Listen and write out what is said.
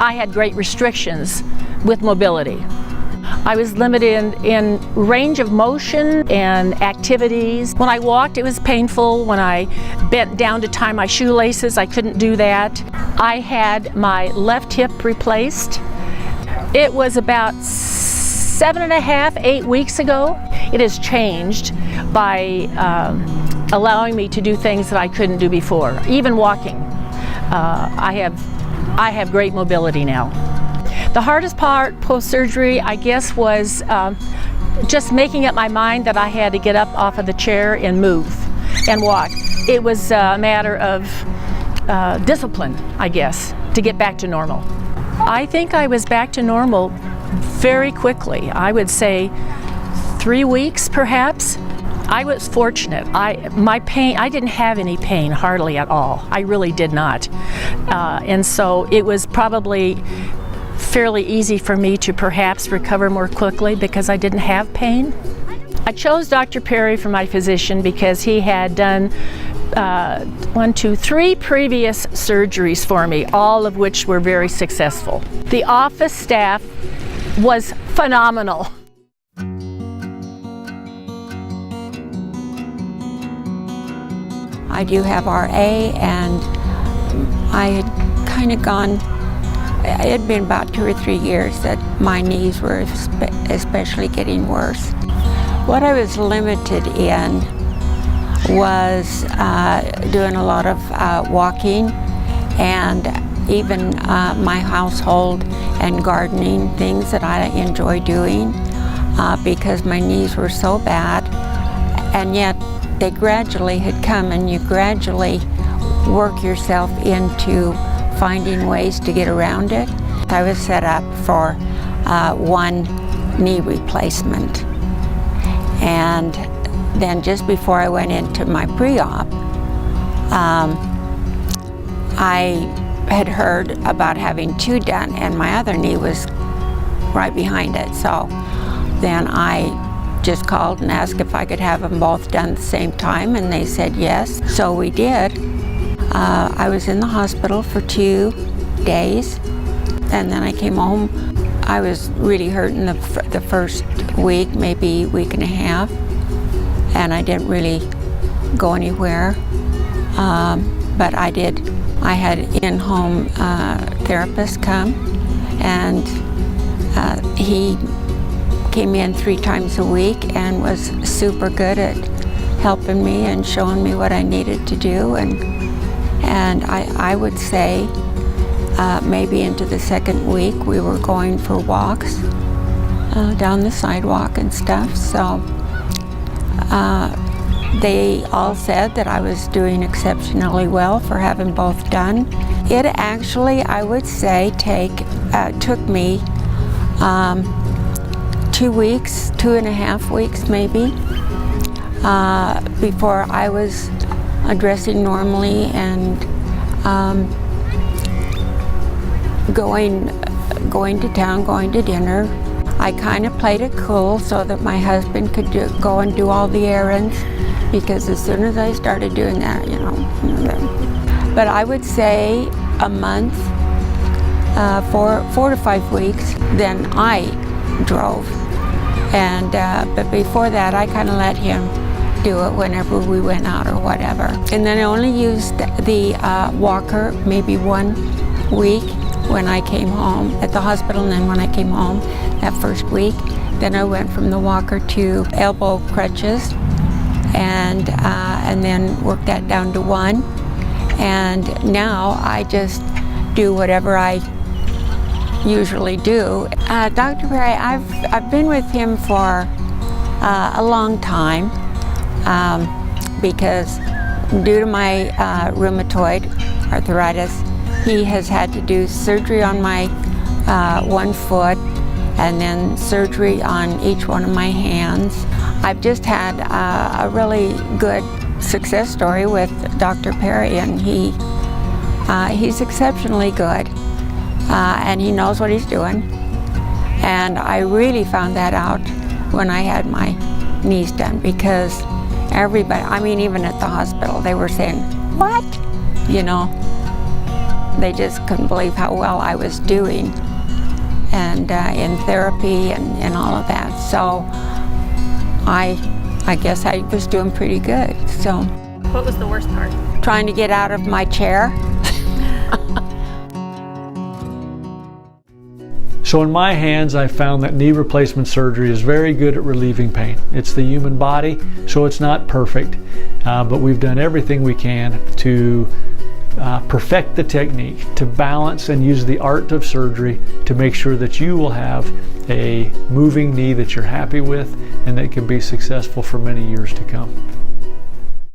I had great restrictions with mobility. I was limited in range of motion and activities. When I walked, it was painful. When I bent down to tie my shoelaces, I couldn't do that. I had my left hip replaced. It was about 7.5, 8 weeks ago. It has changed by allowing me to do things that I couldn't do before, even walking. I have great mobility now. The hardest part post-surgery, I guess, was just making up my mind that I had to get up off of the chair and move and walk. It was a matter of discipline, I guess, to get back to normal. I think I was back to normal very quickly. I would say 3 weeks, perhaps. I was fortunate. I didn't have any pain, hardly at all. I really did not. And so it was probably fairly easy for me to perhaps recover more quickly because I didn't have pain. I chose Dr. Perry for my physician because he had done 3 previous surgeries for me, all of which were very successful. The office staff was phenomenal. I do have RA, and I had kind of gone, it had been about 2 or 3 years that my knees were especially getting worse. What I was limited in was doing a lot of walking, and even my household and gardening, things that I enjoy doing because my knees were so bad, and yet they gradually had come, and you gradually work yourself into finding ways to get around it. I was set up for 1 knee replacement, and then just before I went into my pre-op, I had heard about having 2 done, and my other knee was right behind it. So then I just called and asked if I could have them both done at the same time, and they said yes. So we did. I was in the hospital for 2 days, and then I came home. I was really hurting the first week, maybe week and a half, and I didn't really go anywhere. But I did. I had in-home therapist come, and he came in 3 times a week and was super good at helping me and showing me what I needed to do. And I would say maybe into the 2nd week we were going for walks down the sidewalk and stuff. So they all said that I was doing exceptionally well for having both done. It actually, I would say, took me 2 weeks, 2.5 weeks maybe, before I was dressing normally and going to town, going to dinner. I kind of played it cool so that my husband could go and do all the errands, because as soon as I started doing that, but I would say a month, 4 to 5 weeks, then I drove. And but before that, I kind of let him do it whenever we went out or whatever. And then I only used the walker maybe 1 week when I came home at the hospital, and then when I came home that first week, then I went from the walker to elbow crutches, and then worked that down to 1. And now I just do whatever I usually do. Dr. Perry, I've been with him for a long time because due to my rheumatoid arthritis, he has had to do surgery on my 1 foot and then surgery on each one of my hands. I've just had a really good success story with Dr. Perry, and he's exceptionally good. And he knows what he's doing. And I really found that out when I had my knees done, because everybody, I mean, even at the hospital, they were saying, "What?" they just couldn't believe how well I was doing, and in therapy and all of that. So I guess I was doing pretty good. So What was the worst part? trying to get out of my chair. So in my hands, I found that knee replacement surgery is very good at relieving pain. It's the human body, so it's not perfect, but we've done everything we can to perfect the technique, to balance and use the art of surgery to make sure that you will have a moving knee that you're happy with and that can be successful for many years to come.